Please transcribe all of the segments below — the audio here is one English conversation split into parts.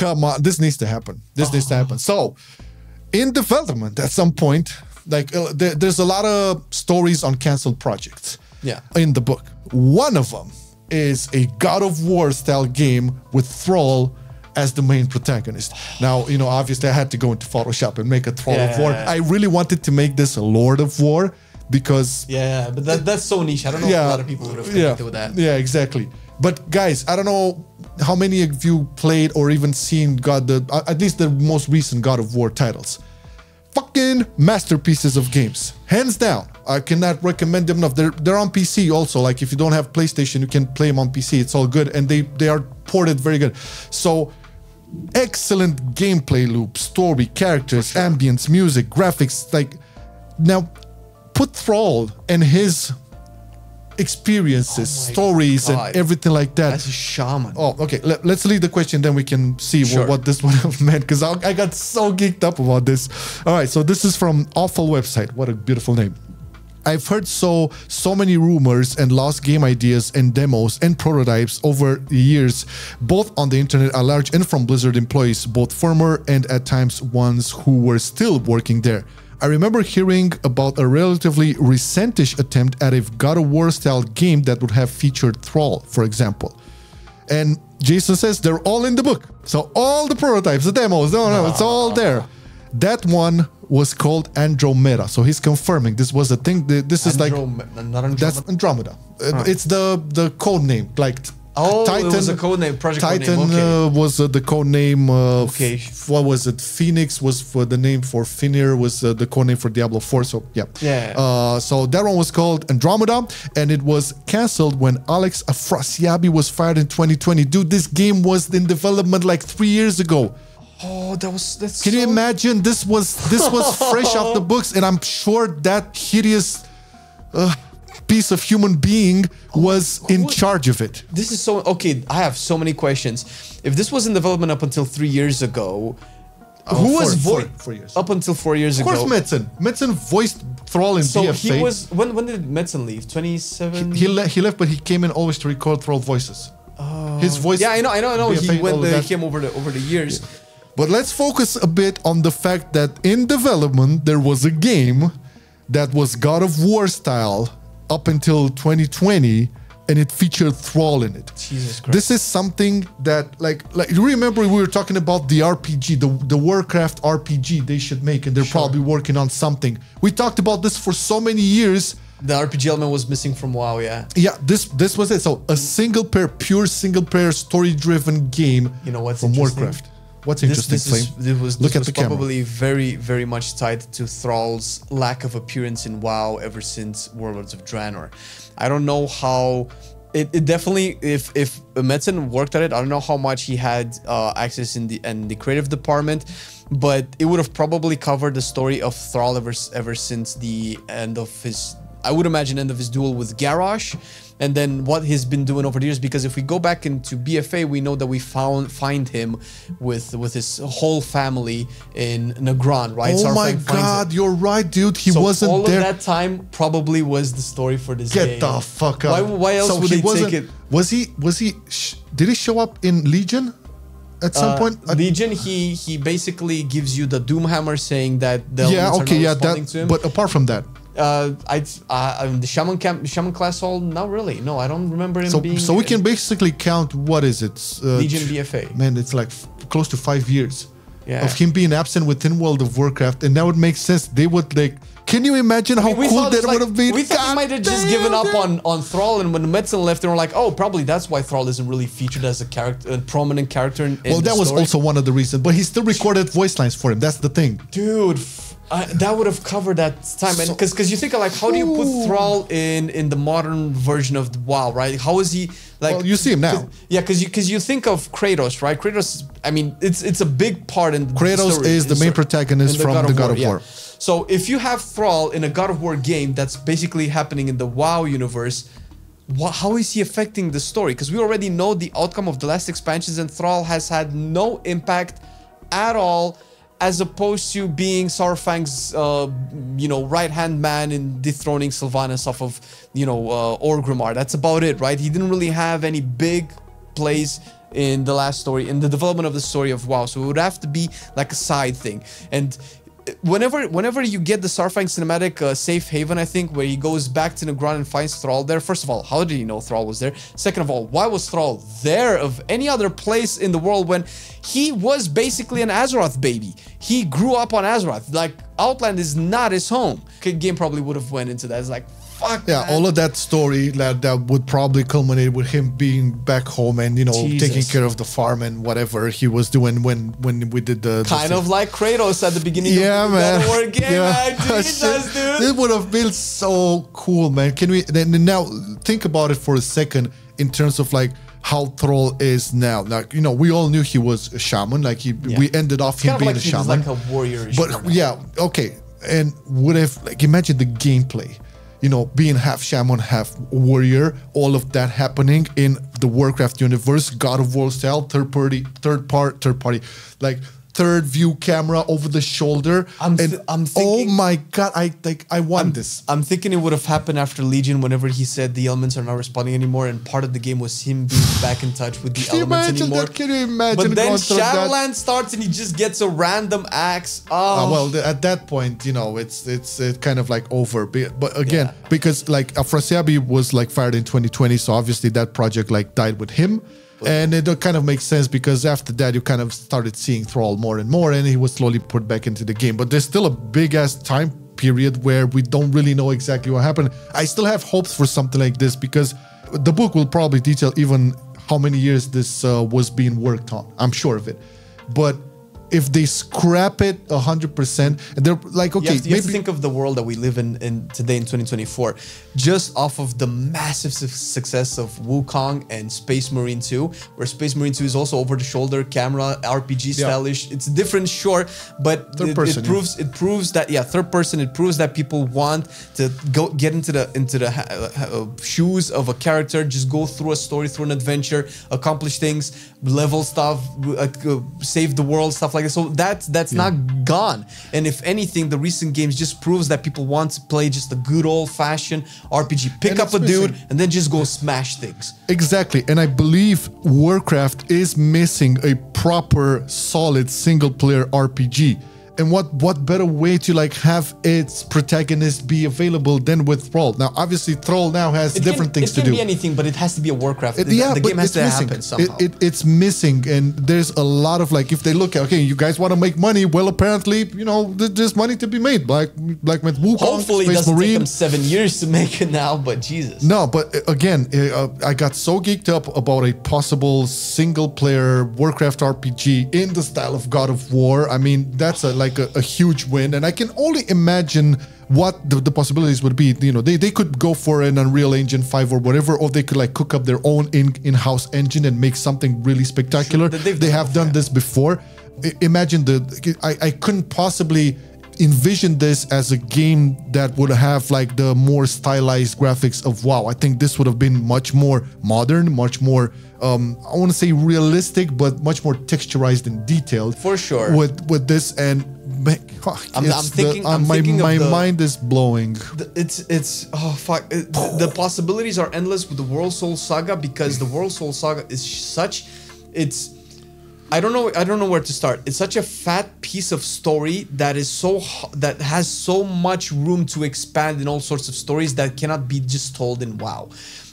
come on, this needs to happen. This needs to happen. So, in development at some point, like there's a lot of stories on canceled projects. Yeah. In the book, one of them is a God of War style game with Thrall as the main protagonist. Now, you know, obviously I had to go into Photoshop and make a Thrall of War. I really wanted to make this a Lord of War because... Yeah, but that's so niche. I don't know if a lot of people would have connected with that. Yeah, exactly. But guys, I don't know how many of you played or even seen at least the most recent God of War titles. Fucking masterpieces of games, hands down. I cannot recommend them enough. They're on PC also. Like if you don't have PlayStation, you can play them on PC. It's all good, and they are ported very good. So excellent gameplay loop, story, characters, ambience, music, graphics. Like now, put Thrall and his experiences, stories, and everything like that. As a shaman. Oh, okay. Let's leave the question, then we can see what this would have meant, because I got so geeked up about this. All right, so this is from Awful Website. What a beautiful name. I've heard so many rumors and lost game ideas and demos and prototypes over the years, both on the internet at large and from Blizzard employees, both former and at times ones who were still working there. I remember hearing about a relatively recentish attempt at a God of War style game that would have featured Thrall, for example. And Jason says they're all in the book. So all the prototypes, the demos, no, it's all there. That one was called Andromeda. So he's confirming this was a thing. This is like, that's Andromeda. It's the code name, like Titan, it was a code name, project Titan name. Was the code name. What was it? Phoenix was for the name for Finir, was the code name for Diablo 4. So yeah. So that one was called Andromeda, and it was canceled when Alex Afrasiabi was fired in 2020. Dude, this game was in development like 3 years ago. Oh, that's. Can you imagine? This was fresh off the books, and I'm sure that hideous piece of human being was in charge of it. This is so okay. I have so many questions. If this was in development up until 3 years ago, who was 4 years up until 4 years ago? Of course, Metzen. Metzen voiced Thrall in BFA. So he was. When did Metzen leave? 27. He left, but he came in always to record Thrall voices. His voice. Yeah, I know. BFA, He came over the years. Yeah. But let's focus a bit on the fact that in development there was a game that was God of War style up until 2020, and it featured Thrall in it. Jesus Christ. This is something that, like you remember we were talking about the RPG, the Warcraft RPG they should make, and they're probably working on something. We talked about this for so many years. The RPG element was missing from WoW, yeah. Yeah, this was it. So a pure single player story-driven game from Warcraft. What's interesting? This was probably very, very much tied to Thrall's lack of appearance in WoW ever since Warlords of Draenor. I don't know how it definitely, if Metzen worked at it, I don't know how much he had access in the creative department, but it would have probably covered the story of Thrall ever since the end of his, I would imagine, end of his duel with Garrosh. And then what he's been doing over the years, because if we go back into BFA, we know that we find him with his whole family in Negron, right? Oh my God, you're right, dude. He wasn't all there. All of that time probably was the story for this game. Get the fuck up. Why else would they take it? Did he show up in Legion at some point? Legion, he basically gives you the Doomhammer saying that the elements are not responding to him. But apart from that, the Shaman class hall, not really. No, I don't remember him being. So we can basically count, what is it? Legion BFA. Man, it's like close to 5 years of him being absent within World of Warcraft, and that would make sense. They would like. Can you imagine how cool that would have been? We thought he might have just given up on Thrall, and when Metzen left, they were like, oh, probably that's why Thrall isn't really featured as a character, a prominent character in well, that was also one of the reasons, but he still recorded voice lines for him. That's the thing, dude. That would have covered that time, and because you think of like, how do you put Thrall in the modern version of the WoW, right? How is he like? Well, you see him now. Yeah, because you think of Kratos, right? Kratos, I mean, it's a big part in Kratos story, is the main protagonist from the God of War. So if you have Thrall in a God of War game that's basically happening in the WoW universe, how is he affecting the story? Because we already know the outcome of the last expansions, and Thrall has had no impact at all, as opposed to being Saurfang's, right-hand man in dethroning Sylvanas off of, Orgrimmar. That's about it, right? He didn't really have any big plays in the last story, in the development of the story of WoW. So it would have to be like a side thing. And whenever you get the Starfang cinematic safe haven, I think, where he goes back to Negron and finds Thrall there. First of all, how did he know Thrall was there? Second of all, why was Thrall there of any other place in the world when he was basically an Azeroth baby? He grew up on Azeroth. Like, Outland is not his home. Game probably would have went into that. It's like, fuck, yeah, man. All of that story that would probably culminate with him being back home and, you know, taking care of the farm and whatever he was doing when we did the kind of like Kratos at the beginning of the God of War game, man. Jesus, dude. It would have been so cool, man. Can we now think about it for a second in terms of like how Thrall is now? Like, you know, we all knew he was a shaman. Like we ended off him being a shaman, like a warrior. But yeah, okay. And would have, like, imagine the gameplay. You know, being half shaman, half warrior, all of that happening in the Warcraft universe, God of War style, third party, like third view camera over the shoulder. I'm thinking, oh my God, I want this. I'm thinking it would have happened after Legion, whenever he said the elements are not responding anymore, and part of the game was him being back in touch with the elements anymore. Can you imagine? But then Shadowland starts and he just gets a random axe. Oh, well, at that point, you know, it's kind of like over. But again, because like Afrasiabi was like fired in 2020, so obviously that project like died with him. And it kind of makes sense because after that you kind of started seeing Thrall more and more, and he was slowly put back into the game. But there's still a big ass time period where we don't really know exactly what happened. I still have hopes for something like this because the book will probably detail even how many years this was being worked on. I'm sure of it. But if they scrap it 100%, and they're like, okay, you have to think of the world that we live in today in 2024, just off of the massive success of Wukong and Space Marine 2, where Space Marine 2 is also over the shoulder camera, RPG stylish. It's different, sure, but it proves that third person. It proves that people want to get into the shoes of a character, just go through a story, through an adventure, accomplish things, level stuff, save the world, stuff like that. So that's not gone. And if anything, the recent games just proves that people want to play just a good old-fashioned RPG. Pick up a dude and then just go smash things. Exactly. And I believe Warcraft is missing a proper, solid single-player RPG. And what better way to like have its protagonist be available than with Thrall? Now, obviously, Thrall now has different things to do. It can be anything, but it has to be a Warcraft. The game has to happen somehow. It's missing, and there's a lot of like, if they look at, okay, you guys want to make money, well, apparently, you know, there's money to be made. Like with Wukong, hopefully, it doesn't take them 7 years to make it now, but Jesus. No, but again, I got so geeked up about a possible single-player Warcraft RPG in the style of God of War. I mean, that's a huge win, and I can only imagine what the possibilities would be. You know, they could go for an Unreal Engine 5 or whatever, or they could like cook up their own in-house engine and make something really spectacular. Sure, they have done this before. Imagine I couldn't possibly envision this as a game that would have like the more stylized graphics of WoW. I think this would have been much more modern, much more I want to say realistic, but much more texturized and detailed. For sure. With this, and my mind is blowing. Oh fuck! The possibilities are endless with the World Soul Saga, because the World Soul Saga is such. I don't know where to start. It's such a fat piece of story that has so much room to expand in all sorts of stories that cannot be just told in WoW.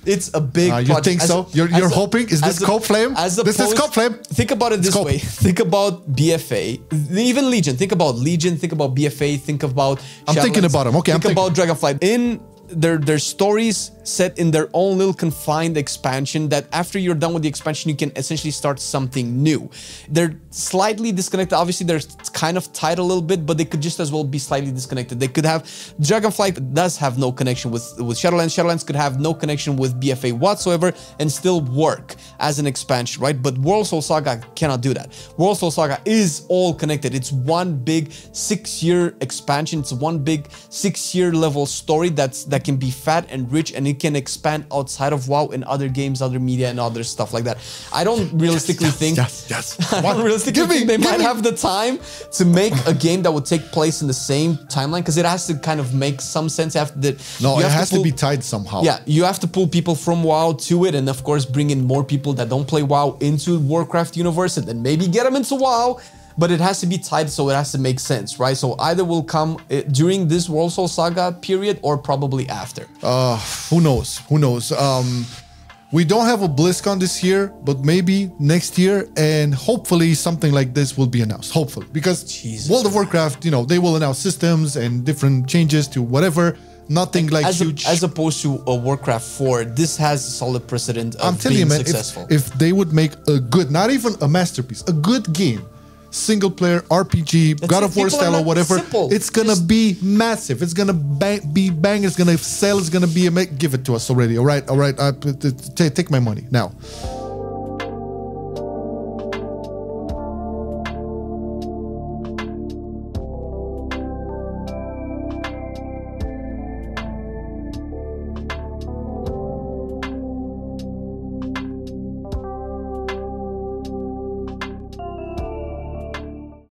It's a big project. You think so? You're hoping? Is this Scope Flame? This is Scope Flame. Think about it this way. Think about BFA, even Legion. Think about Legion. Think about BFA. Think about I'm thinking about them. Okay, think about Dragonflight. In their stories set in their own little confined expansion, that after you're done with the expansion, you can essentially start something new. They're slightly disconnected. Obviously, they're kind of tied a little bit, but they could just as well be slightly disconnected. They could have Dragonflight does have no connection with Shadowlands. Shadowlands could have no connection with BFA whatsoever and still work as an expansion, right? But World Soul Saga cannot do that. World Soul Saga is all connected. It's one big 6-year expansion. It's one big 6-year level story that that can be fat and rich, and it can expand outside of WoW in other games, other media, and other stuff like that. I don't realistically think. I don't realistically think they might have the time to make a game that would take place in the same timeline, because it has to kind of make some sense after that. No, it has to be tied somehow. Yeah, you have to pull people from WoW to it, and of course bring in more people that don't play WoW into Warcraft universe, and then maybe get them into WoW. But it has to be tied, so it has to make sense, right? So either will come during this World Soul Saga period or probably after. Who knows? Who knows? We don't have a BlizzCon this year, but maybe next year, and hopefully something like this will be announced. Hopefully, because World of Warcraft, you know, they will announce systems and different changes to whatever. Nothing like huge. As opposed to a Warcraft 4, this has a solid precedent of being successful. If they would make a good, not even a masterpiece, a good game, single player RPG, God of War style or whatever, it's gonna be massive. It's gonna be bang. It's gonna sell. It's gonna be give it to us already. All right, take my money now.